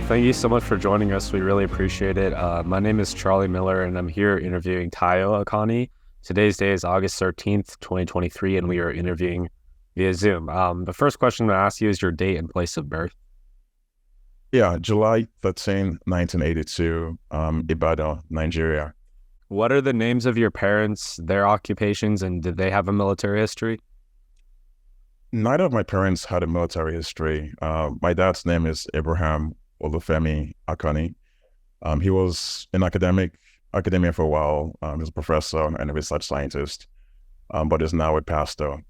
Thank you so much for joining us. We really appreciate it. My name is Charlie Miller, and I'm here interviewing Tayo Akanni. Today's day is August 13th, 2023, and we are interviewing via Zoom. The first question I'm going to ask you is your date and place of birth. Yeah, July 13, 1982, Ibadan, Nigeria. What are the names of your parents, their occupations, and did they have a military history? Neither of my parents had a military history. My dad's name is Abraham Olufemi Akanni. He was in academia for a while. He was a professor and a research scientist, but is now a pastor.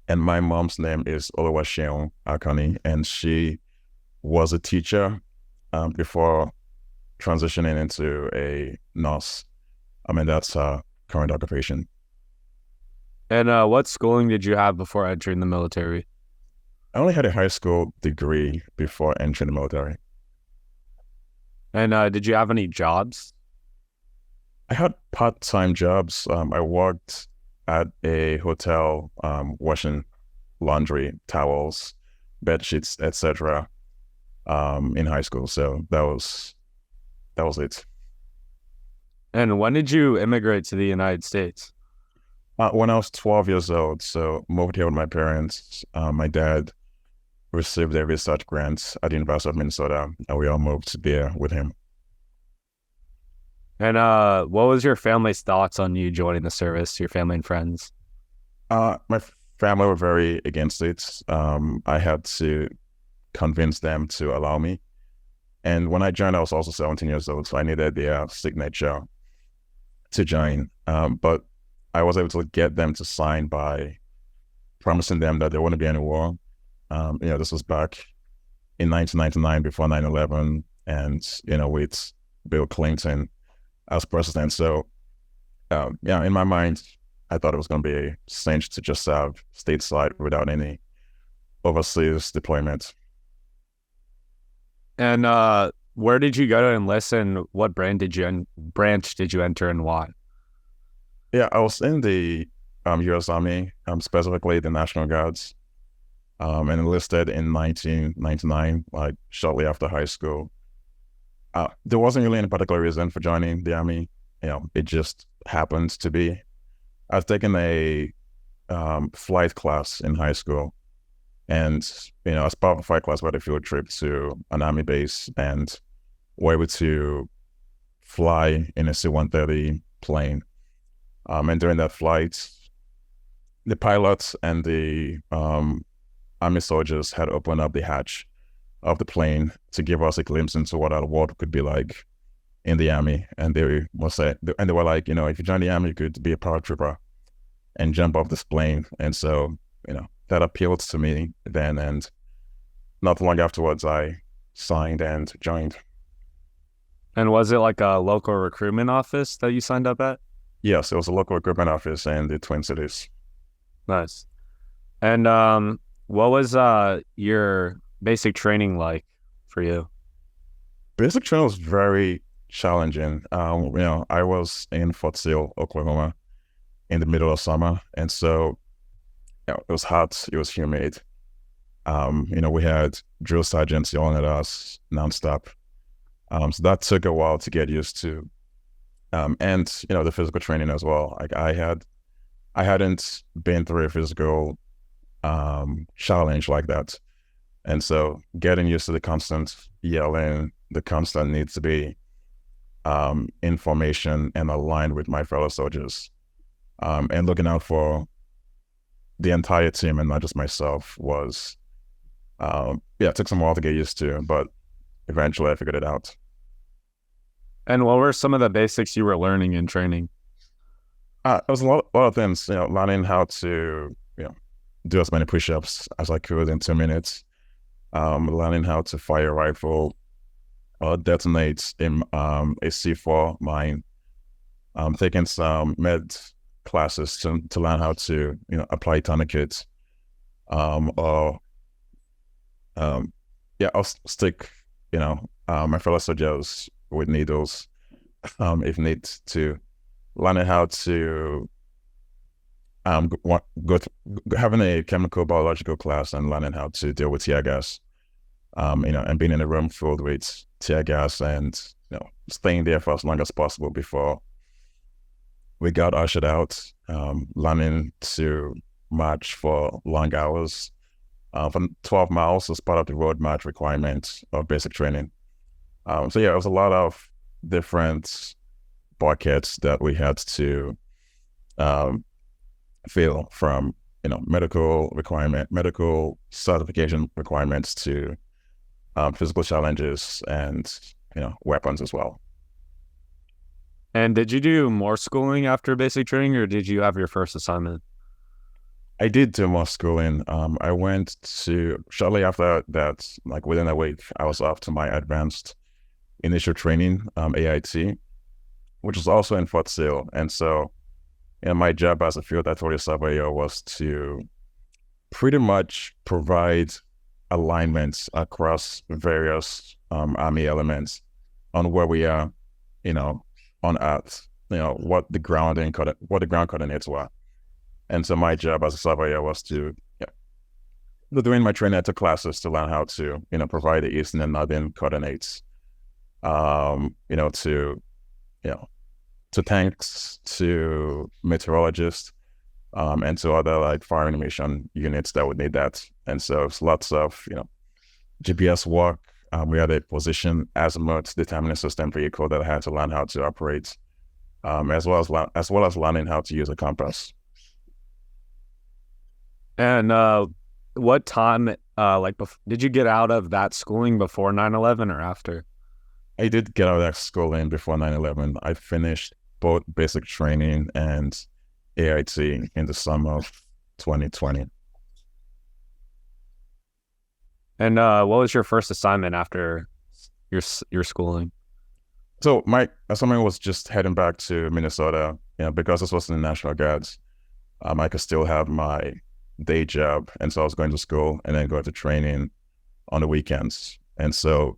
And my mom's name is Oluwaseun Akanni, and she was a teacher before transitioning into a nurse. I mean, that's her current occupation. And what schooling did you have before entering the military? I only had a high school degree before entering the military. And did you have any jobs? I had part-time jobs. I worked at a hotel, washing laundry, towels, bed sheets, etc. In high school. So that was it. And when did you immigrate to the United States? When I was 12 years old, so moved here with my parents. My dad received a research grant at the University of Minnesota, and we all moved there with him. And what was your family's thoughts on you joining the service, your family and friends? My family were very against it. I had to convince them to allow me. And when I joined, I was also 17 years old, so I needed their signature to join. But I was able to get them to sign by promising them that there wouldn't be any war. This was back in 1999 before 9/11, and with Bill Clinton as president. So, in my mind, I thought it was going to be a cinch to just have stateside without any overseas deployment. And where did you go to enlist, and what branch did you enter, and why? Yeah, I was in the U.S. Army, specifically the National Guards, and enlisted in 1999, like shortly after high school. There wasn't really any particular reason for joining the Army. It just happened to be. I've taken a flight class in high school, and as part of the flight class, we had a field trip to an Army base, and were able to fly in a C-130 plane. And during that flight, the pilots and the Army soldiers had opened up the hatch of the plane to give us a glimpse into what our world could be like in the Army. And they were like, if you join the Army, you could be a paratrooper and jump off this plane. And so, that appealed to me then. And not long afterwards, I signed and joined. And was it like a local recruitment office that you signed up at? Yes, it was a local recruitment office in the Twin Cities. Nice. And what was your basic training like for you? Basic training was very challenging. I was in Fort Sill, Oklahoma, in the middle of summer, and so it was hot. It was humid. We had drill sergeants yelling at us nonstop. So that took a while to get used to. And the physical training as well. Like I hadn't been through a physical challenge like that, and so getting used to the constant yelling, the constant need to be in formation and aligned with my fellow soldiers, and looking out for the entire team and not just myself was, it took some while to get used to, but eventually I figured it out. And what were some of the basics you were learning in training? It was a lot of things, learning how to, do as many push-ups as I could in 2 minutes, learning how to fire a rifle or detonate a C4 mine, taking some med classes to learn how to, apply tourniquets, I'll stick, my fellow soldiers with needles, if need to, learning how to having a chemical biological class and learning how to deal with tear gas. and being in a room filled with tear gas and, staying there for as long as possible before we got ushered out, learning to march for long hours, for 12 miles as part of the road march requirement of basic training. So yeah, it was a lot of different buckets that we had to um, fill, from medical certification requirements to physical challenges and weapons as well. And did you do more schooling after basic training, or did you have your first assignment? I did do more schooling. I went to shortly after that, like within a week, I was off to my advanced initial training, AIT, which was also in Fort Sill. And so, my job as a field authority surveyor was to pretty much provide alignments across various Army elements on where we are, on Earth, what the ground coordinates were. And so my job as a surveyor was to, during my training, I took classes to learn how to, provide the eastern and northern coordinates, to, to tanks, to meteorologists, and to other like fire mission units that would need that. And so it's lots of, GPS work. We had a position azimuth determining system vehicle that I had to learn how to operate, as well as learning how to use a compass. And what time, did you get out of that schooling before 9/11 or after? I did get out of that schooling before 9/11. I finished both basic training and AIT in the summer of 2020. And what was your first assignment after your schooling? So my assignment was just heading back to Minnesota, because this was in the National Guards. I could still have my day job, and so I was going to school and then going to training on the weekends. And so,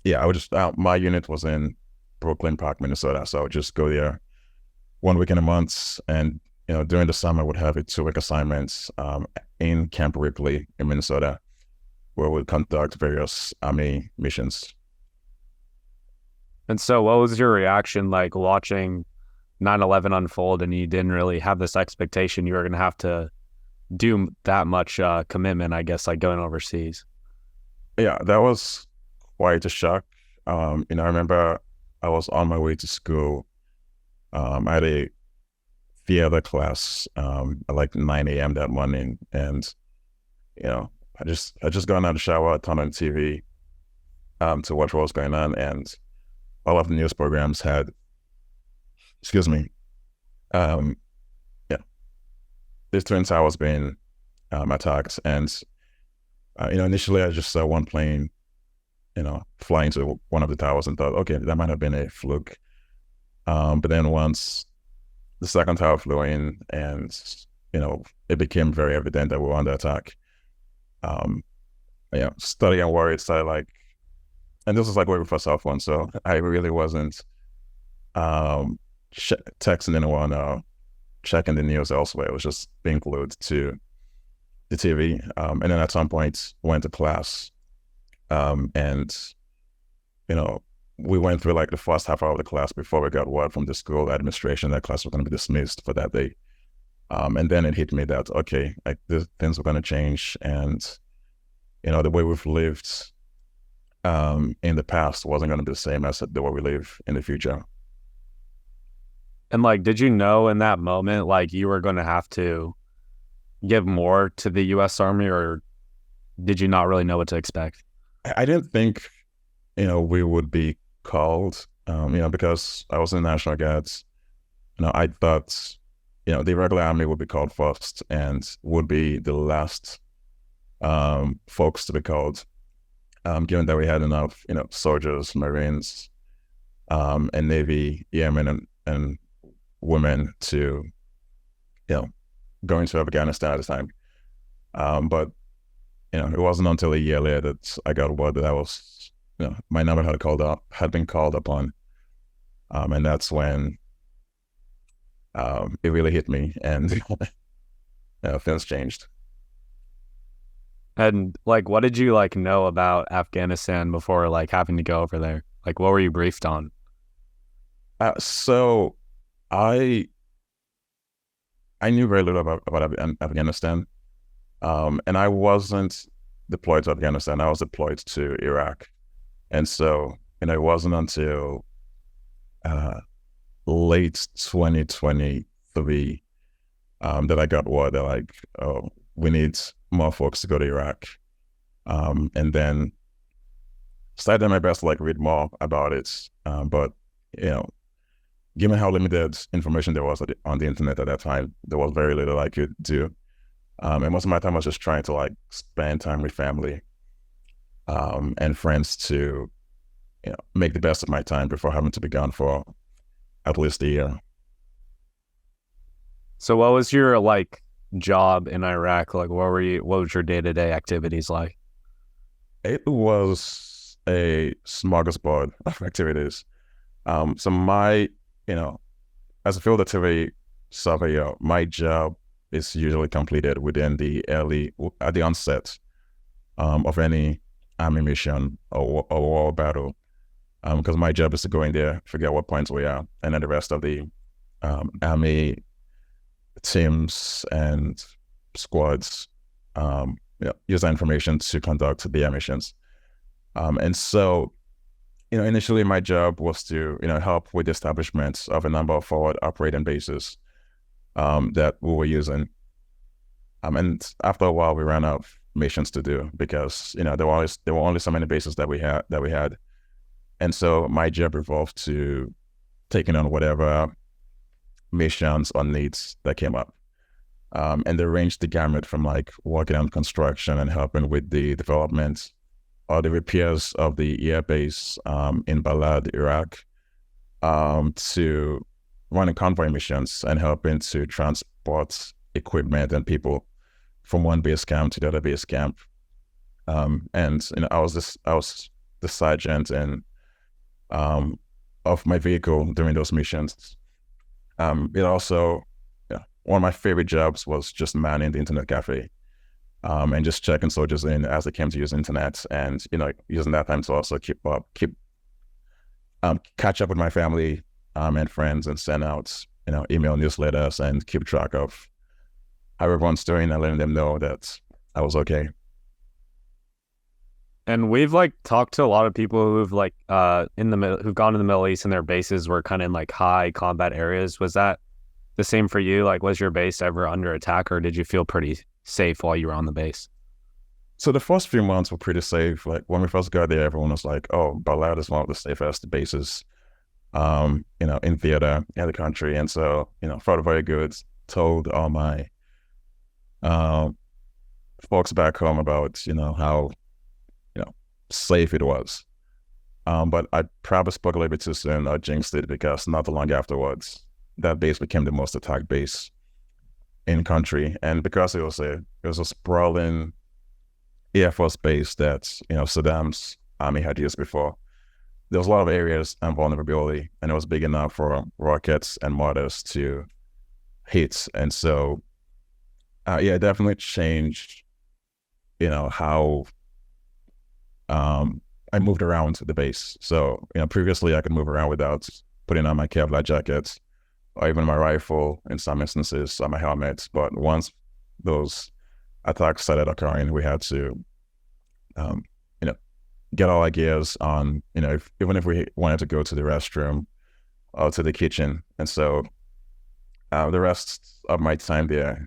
I would just my unit was in Brooklyn Park, Minnesota, so I would just go there one weekend a month, and during the summer I would have a 2-week assignments in Camp Ripley in Minnesota, where we'd conduct various Army missions. And so what was your reaction like watching 9/11 unfold, and you didn't really have this expectation you were going to have to do that much commitment, I guess, like going overseas? Yeah, that was quite a shock. I remember I was on my way to school. I had a theater class at like 9 a.m. that morning, and I just got out of the shower, turned on TV to watch what was going on, and all of the news programs had, these Twin Towers being attacked. And, initially I just saw one plane, fly into one of the towers and thought, okay, that might have been a fluke. But then once the second tower flew in and, it became very evident that we were under attack, studying and worried, started like, and this was like way before cell phone, so I really wasn't texting anyone or checking the news elsewhere. It was just being glued to the TV. And then at some point went to class. And, we went through like the first half hour of the class before we got word from the school administration that class was going to be dismissed for that day. And then it hit me that, okay, like things were going to change. And, the way we've lived in the past wasn't going to be the same as the way we live in the future. And like, did you know in that moment, like you were going to have to give more to the U.S. Army, or did you not really know what to expect? I didn't think, we would be called, because I was in the National Guards. I thought, the regular Army would be called first and would be the last folks to be called, given that we had enough, soldiers, Marines, and Navy, airmen, and women to, go into Afghanistan at the time. But, it wasn't until a year later that I got word that I was, my number had been called upon. And that's when it really hit me, and things changed. And like, what did you like know about Afghanistan before like having to go over there? Like, what were you briefed on? So I I knew very little about Afghanistan, and I wasn't deployed to Afghanistan. I was deployed to Iraq, and so it wasn't until uh, late 2023 that I got word that like, oh, we need more folks to go to Iraq, and then started my best to like read more about it, but you know, given how limited information there was on the internet at that time, there was very little I could do. And most of my time was just trying to like spend time with family and friends to make the best of my time before having to be gone for at least a year. So, what was your like job in Iraq? Like, what was your day-to-day activities like? It was a smorgasbord of activities. So my, you know, as a field activity surveyor, my job is usually completed within at the onset of any army mission or war battle. Because my job is to go in there, figure out what points we are, and then the rest of the army teams and squads use that information to conduct their missions. And so, initially my job was to, help with the establishment of a number of forward operating bases that we were using. And after a while, we ran out of missions to do because, there were only so many bases that we had. And so my job evolved to taking on whatever missions or needs that came up. And they ranged the gamut from like working on construction and helping with the development or the repairs of the airbase in Balad, Iraq, to running convoy missions and helping to transport equipment and people from one base camp to the other base camp. And I was the sergeant and of my vehicle during those missions. It also, one of my favorite jobs was just manning the internet cafe and just checking soldiers in as they came to use internet, and using that time to also catch up with my family and friends, and send out email newsletters and keep track of how everyone's doing and letting them know that I was okay. And we've like talked to a lot of people who've like who've gone to the Middle East and their bases were kind of in like high combat areas. Was that the same for you? Like, was your base ever under attack, or did you feel pretty safe while you were on the base? So the first few months were pretty safe. Like when we first got there, everyone was like, "Oh, Balad is one of the safest bases, in theater in the country." And so, felt very good. Told all my folks back home about how safe it was. But I probably spoke a little bit too soon. I jinxed it because not too long afterwards, that base became the most attacked base in country, and because it was a sprawling Air Force base that Saddam's army had used before. There was a lot of areas and vulnerability, and it was big enough for rockets and mortars to hit. And so, it definitely changed, how I moved around the base. So, previously I could move around without putting on my Kevlar jacket or even my rifle in some instances, or my helmet. But once those attacks started occurring, we had to, get all our gears on, even if we wanted to go to the restroom or to the kitchen. And so the rest of my time there,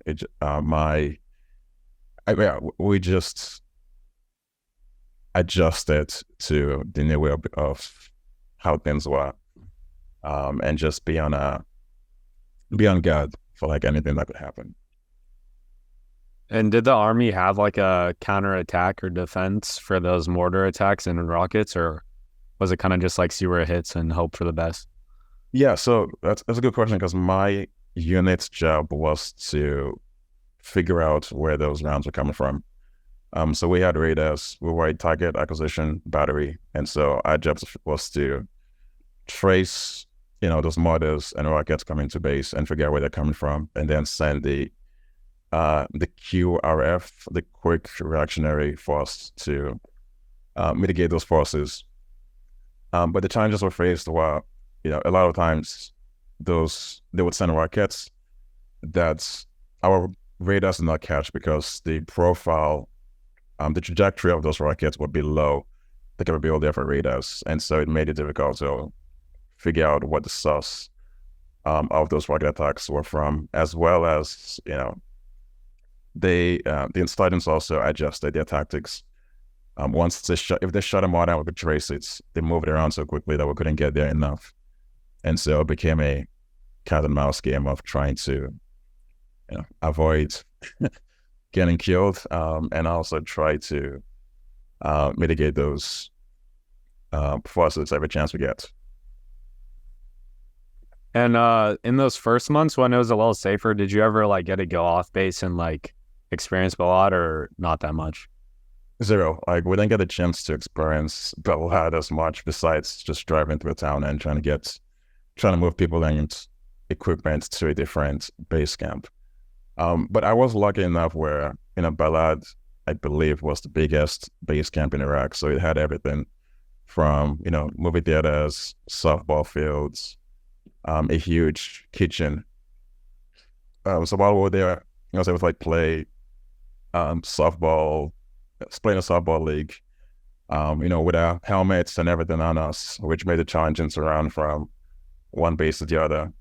we just adjusted to the new way of how things were, and just be on guard for like anything that could happen. And did the army have like a counterattack or defense for those mortar attacks and rockets, or was it kind of just like zero hits and hope for the best? Yeah, so that's a good question, because my unit's job was to figure out where those rounds were coming from. So we had radars, we were a target acquisition battery, and so our job was to trace, those mortars and rockets coming to base and figure out where they're coming from, and then send the the QRF, the Quick Reactionary Force, to mitigate those forces. But the challenges were faced were, a lot of times they would send rockets that our radars did not catch because the profile, the trajectory of those rockets would be below the capability of our radars. And so it made it difficult to figure out what the source of those rocket attacks were from, as well as, the insurgents also adjusted their tactics. Once if they shut them out and we could trace it, they moved it around so quickly that we couldn't get there enough. And so it became a cat and mouse game of trying to, avoid getting killed, and also try to mitigate those forces every chance we get. And in those first months when it was a little safer, did you ever like get to go off base and like experience Balad, or not that much? Zero. Like, we didn't get a chance to experience Balad as much, besides just driving through town and trying to move people and equipment to a different base camp. But I was lucky enough where, Balad, I believe, was the biggest base camp in Iraq. So it had everything from, movie theaters, softball fields, a huge kitchen. So while we were there, I was able to play softball, playing a softball league, with our helmets and everything on us, which made it challenging to run from one base to the other.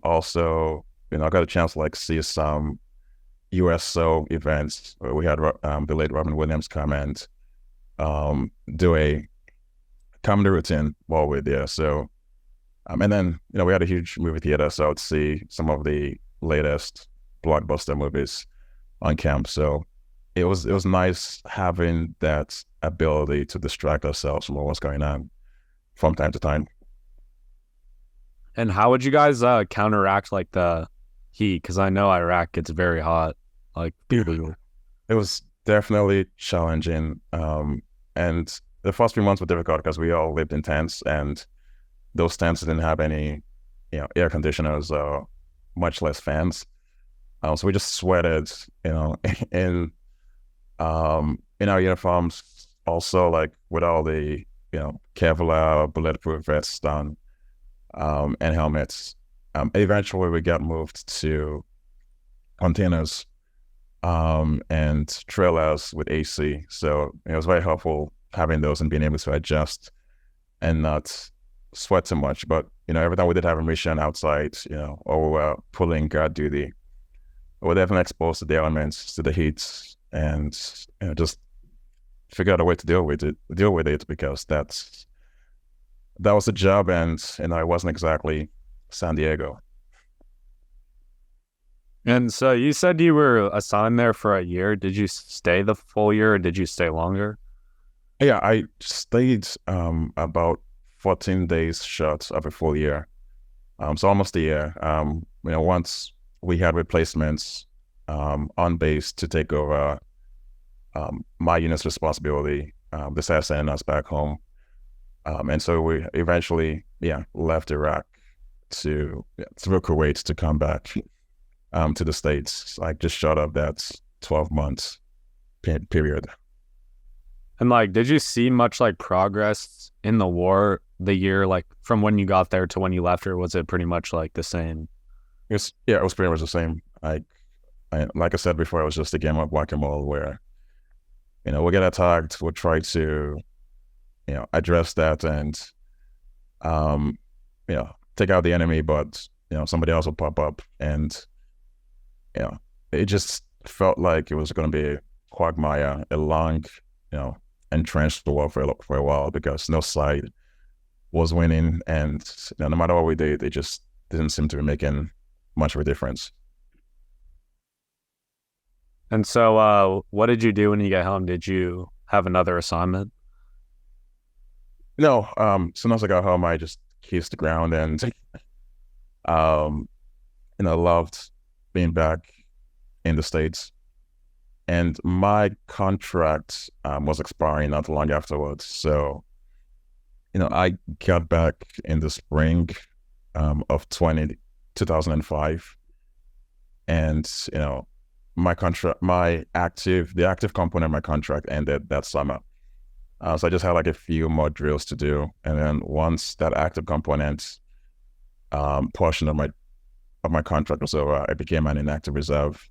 Also, I got a chance to see some USO events where we had the late Robin Williams come and do a comedy routine while we we're there. So, and then, we had a huge movie theater, so I would see some of the latest blockbuster movies on camp. So it was nice having that ability to distract ourselves from what was going on from time to time. And how would you guys counteract like the heat? Because I know Iraq gets very hot. Like, it was definitely challenging. And the first few months were difficult because we all lived in tents, and those tents didn't have any, air conditioners or much less fans. So we just sweated, in our uniforms. Also, with all the, Kevlar bulletproof vests on, and helmets. Eventually, we got moved to containers and trailers with AC. So it was very helpful having those and being able to adjust and not sweat too much. But, every time we did have a mission outside, or we were pulling guard duty, we were definitely exposed to the elements, to the heat, and, just figure out a way to deal with it because that was the job, and, it wasn't exactly San Diego. And so you said you were assigned there for a year. Did you stay the full year, or did you stay longer? Yeah, I stayed about 14 days short of a full year. So almost a year. Once we had replacements on base to take over my unit's responsibility, they started sending us back home. And so we eventually, left Iraq through Kuwait to come back to the States, just short of that 12 months period. And did you see much progress in the war the year, from when you got there to when you left, or was it pretty much the same? It was pretty much the same. Like I said before, it was just a game of whack-a-mole where, we'll get attacked, we'll try to, address that and, take out the enemy, but, somebody else will pop up, and, it just felt like it was going to be a quagmire, a long, entrenched war for a while, because no side was winning, and no matter what we did, it just didn't seem to be making much of a difference. And so what did you do when you get home? Did you have another assignment? No, as soon as I got home, I just kissed the ground and loved being back in the States. And my contract was expiring not long afterwards. So, I got back in the spring of 2005. And, the active component of my contract ended that summer. So I just had like a few more drills to do, and then once that active component portion of my contract was over, I became an inactive reserve.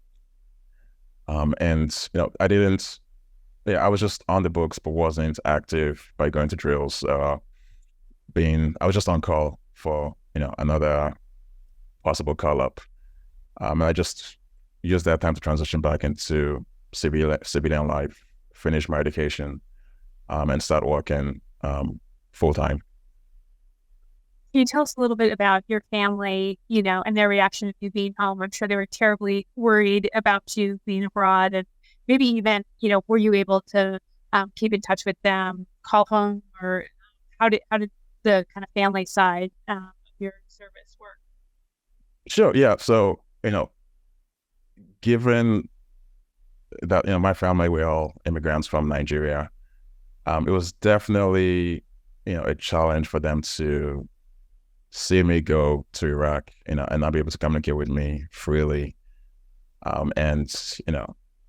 And I didn't. Yeah, I was just on the books, but wasn't active by going to drills. I was just on call for another possible call up. And I just used that time to transition back into civilian life, finish my education, and start working full time. Can you tell us a little bit about your family, and their reaction to you being home? I'm sure they were terribly worried about you being abroad, and maybe even, were you able to keep in touch with them, call home, or how did the kind of family side of your service work? Sure, yeah. So given that my family, we're all immigrants from Nigeria, it was definitely a challenge for them to see me go to Iraq, and not be able to communicate with me freely. And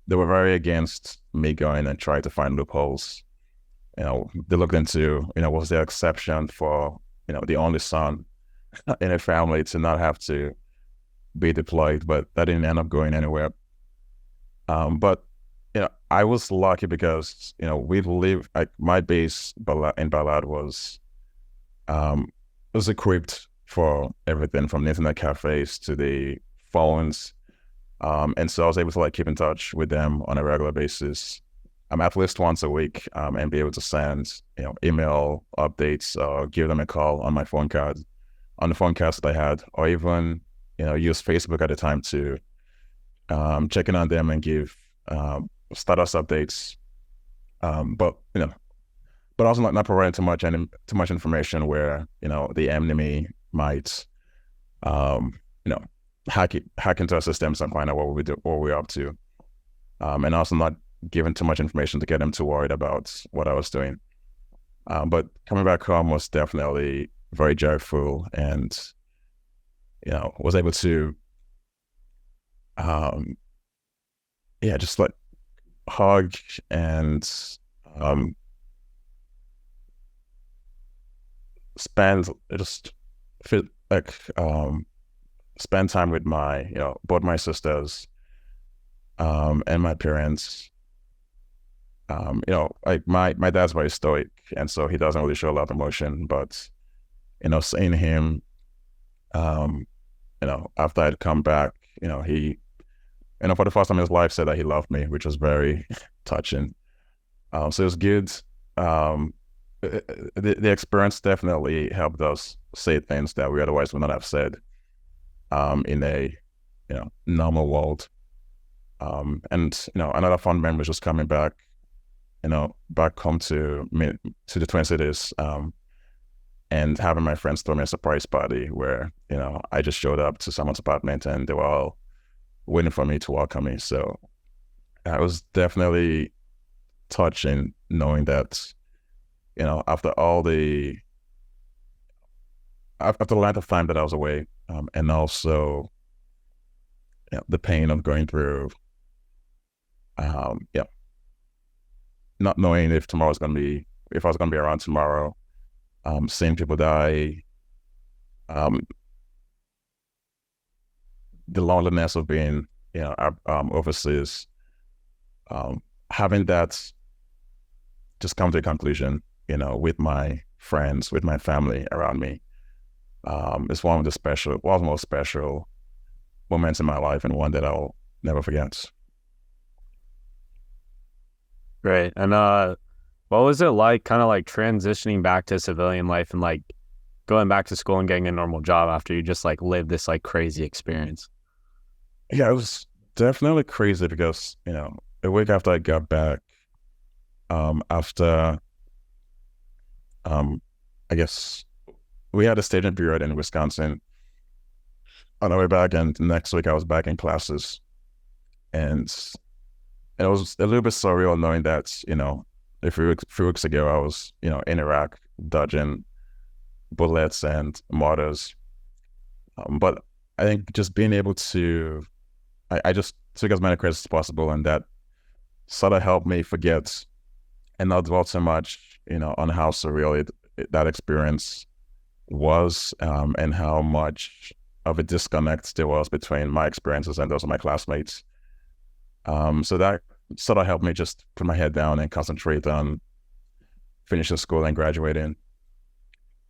they were very against me going and trying to find loopholes. They looked into, was there exception for, the only son in a family to not have to be deployed, but that didn't end up going anywhere. But I was lucky because we live, like, my base in Balad was equipped for everything from the internet cafes to the phones. And so I was able to keep in touch with them on a regular basis, at least once a week, and be able to send, email updates or give them a call on the phone cards that I had, or even, use Facebook at the time to check in on them and give status updates. But also not providing too much information where the enemy might hack into our systems and find out what we're up to, and also not giving too much information to get them too worried about what I was doing. But coming back home was definitely very joyful, and was able to just hug and spend just feel spend time with my both my sisters and my parents. My dad's very stoic, and so he doesn't really show a lot of emotion, but seeing him after I'd come back, he for the first time in his life said that he loved me, which was very touching. So it was good. The experience definitely helped us say things that we otherwise would not have said in a normal world. And another fun memory was just coming back back home to the Twin Cities, and having my friends throw me a surprise party where I just showed up to someone's apartment and they were all waiting for me to welcome me. So it was definitely touching knowing that after the length of time that I was away, and also the pain of going through not knowing if I was going to be around tomorrow, seeing people die, the loneliness of being overseas, having that just come to a conclusion with my friends, with my family around me. It's one of the most special moments in my life, and one that I'll never forget. Great. And what was it like, kind of transitioning back to civilian life and going back to school and getting a normal job after you just lived this crazy experience? Yeah, it was definitely crazy because a week after I got back, after I guess we had a staging period in Wisconsin on our way back, and next week I was back in classes, and it was a little bit surreal knowing that a few weeks ago I was in Iraq dodging bullets and mortars, but I think just being able to I just took as many credits as possible, and that sort of helped me forget and not dwell so much, on how surreal that experience was, and how much of a disconnect there was between my experiences and those of my classmates. So that sort of helped me just put my head down and concentrate on finishing school and graduating.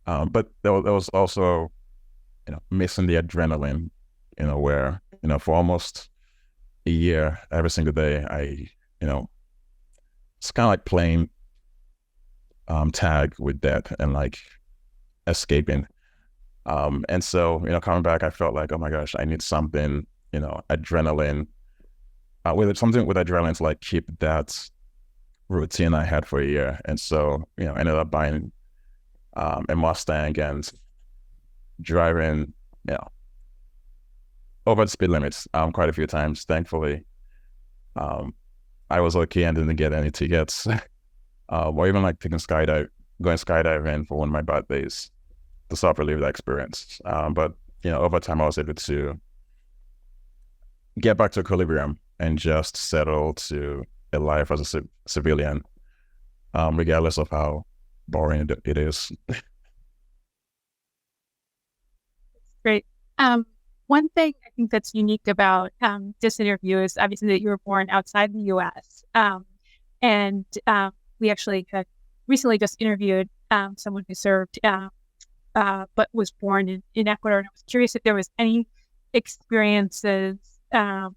But there was also, missing the adrenaline, where, for almost a year, every single day, it's kind of like playing tag with death and like escaping. And so, coming back, I felt like, oh my gosh, I need something, adrenaline, something with adrenaline to like keep that routine I had for a year. And so, I ended up buying a Mustang and driving, over the speed limits quite a few times. Thankfully, I was lucky and didn't get any tickets, or even like going skydiving for one of my birthdays to sort of relive that experience. But over time, I was able to get back to equilibrium and just settle to a life as a civilian, regardless of how boring it is. Great. One thing I think that's unique about this interview is obviously that you were born outside the U.S. And we actually had recently just interviewed someone who served but was born in Ecuador. And I was curious if there was any experiences that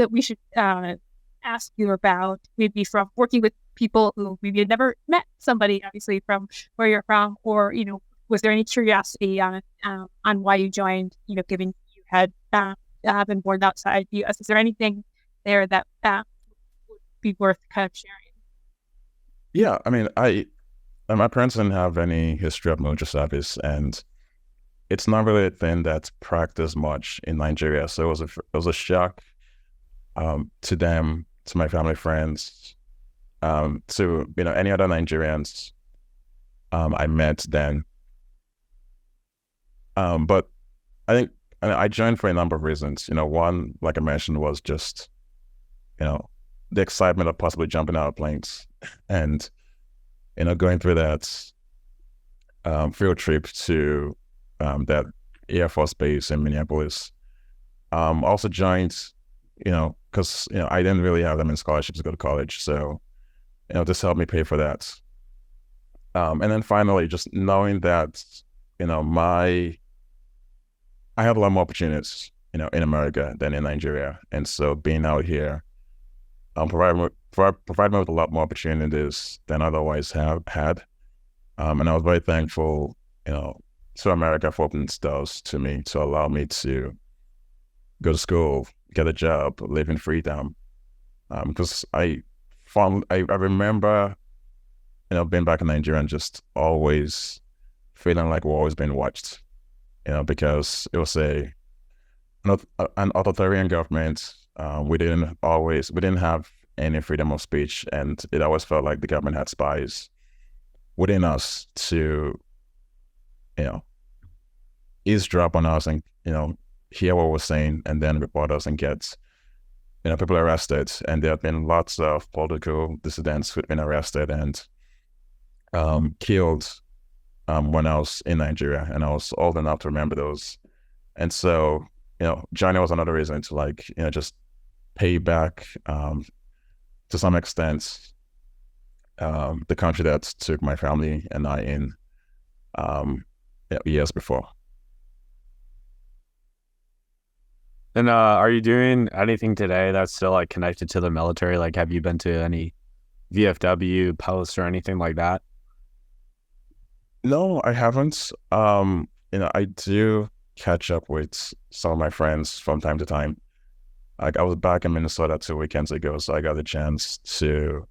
we should ask you about, maybe from working with people who maybe had never met somebody, obviously from where you're from, or, was there any curiosity on why you joined, given you had been born outside the U.S.? Is there anything there that would be worth kind of sharing? Yeah, I mean, my parents didn't have any history of military service, and it's not really a thing that's practiced much in Nigeria. So it was a shock to them, to my family, friends, to any other Nigerians I met then. But I think I joined for a number of reasons. One, like I mentioned, was just the excitement of possibly jumping out of planes and going through that field trip to that Air Force base in Minneapolis. Also joined, because I didn't really have them in scholarships to go to college, so this helped me pay for that. And then finally, just knowing that I had a lot more opportunities, in America than in Nigeria, and so being out here provide me with a lot more opportunities than I otherwise have had. And I was very thankful, to America for opening doors to me to allow me to go to school, get a job, live in freedom. Because I remember, being back in Nigeria and just always feeling like we're always being watched, because it was an authoritarian government. We didn't have any freedom of speech, and it always felt like the government had spies within us to, eavesdrop on us and, hear what we're saying and then report us and get, people arrested. And there have been lots of political dissidents who've been arrested and killed when I was in Nigeria, and I was old enough to remember those. And so, Johnny was another reason to just pay back to some extent the country that took my family and I in years before. And are you doing anything today that's still connected to the military? Like, have you been to any VFW posts or anything like that? No, I haven't. I do catch up with some of my friends from time to time. Like, I was back in Minnesota 2 weekends ago, so I got a chance to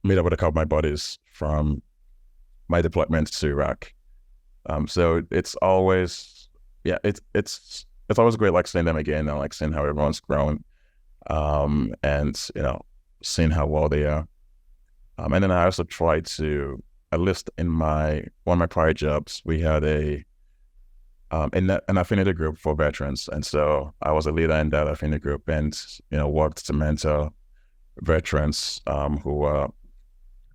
meet up with a couple of my buddies from my deployment to Iraq. So it's always, it's always great, seeing them again and seeing how everyone's grown, and seeing how well they are. And then I also tried to, at least in one of my prior jobs, we had a an affinity group for veterans. And so I was a leader in that affinity group and, worked to mentor veterans who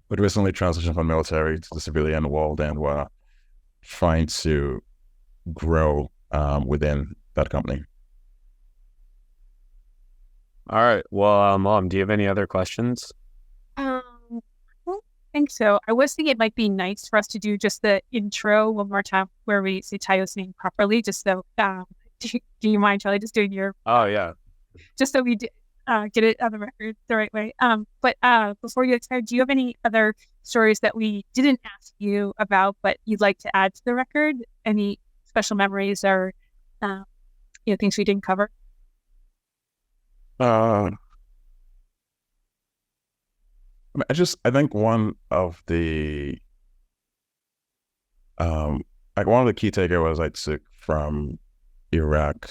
would recently transitioned from military to the civilian world and were trying to grow within that company. All right. Well, Mom, do you have any other questions? I don't think so. I was thinking it might be nice for us to do just the intro one more time where we say Tayo's name properly, just so, do you mind, Charlie, just doing your, Oh, yeah. just so we get it on the record the right way. But before you get started, do you have any other stories that we didn't ask you about, but you'd like to add to the record? Any special memories or, things we didn't cover? I think one of the one of the key takeaways I took from Iraq,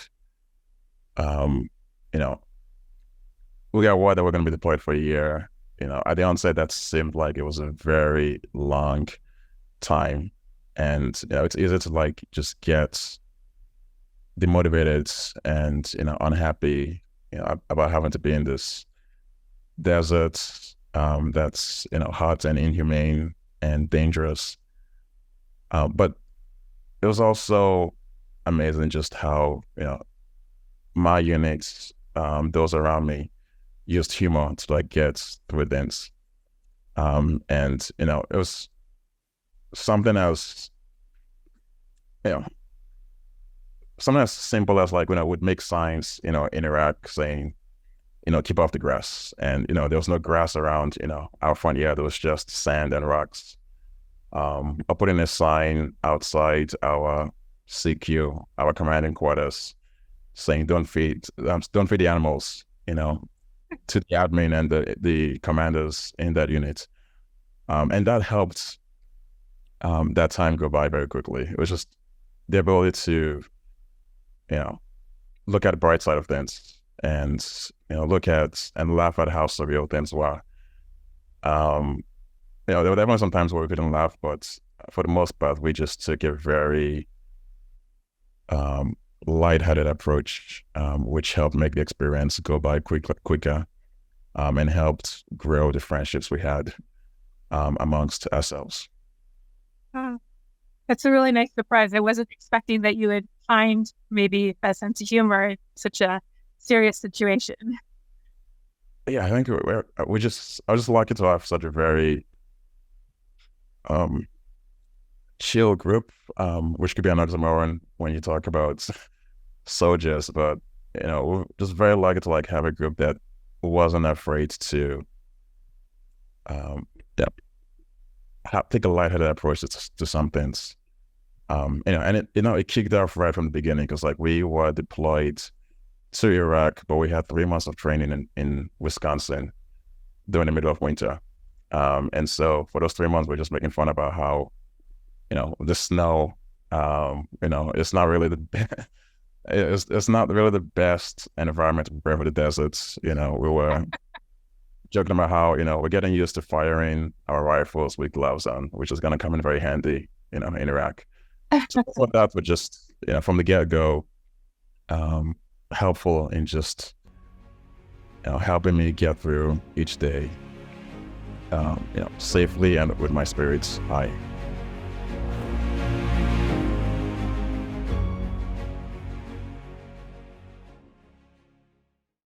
we got word that we're going to be deployed for a year. At the onset, that seemed like it was a very long time, and it's easy to just get demotivated and unhappy, about having to be in this desert that's hot and inhumane and dangerous. But it was also amazing just how my units, those around me, used humor to get through things. And it was something else, something as simple as would make signs in Iraq saying, keep off the grass. And, there was no grass around, our front yard. There was just sand and rocks. Or putting a sign outside our CQ, our commanding quarters, saying, don't feed the animals, to the admin and the commanders in that unit. And that helped that time go by very quickly. It was just the ability to, look at the bright side of things and, look at and laugh at how surreal things were. There were definitely some times where we couldn't laugh, but for the most part, we just took a very lighthearted approach, which helped make the experience go by quicker, and helped grow the friendships we had amongst ourselves. That's a really nice surprise. I wasn't expecting that you would find maybe a sense of humor in such a serious situation. Yeah, I think I was just lucky to have such a very chill group, which could be an oxymoron when you talk about soldiers, but we're just very lucky to have a group that wasn't afraid to take a lightheaded approach to some things. And it kicked off right from the beginning because we were deployed to Iraq, but we had 3 months of training in Wisconsin during the middle of winter. And so for those 3 months, we're just making fun about how, the snow, it's not really it's not really the best environment to prepare for the deserts. We were joking about how, we're getting used to firing our rifles with gloves on, which is going to come in very handy, in Iraq. So for that, but just, from the get-go, helpful in just, helping me get through each day, safely and with my spirits high.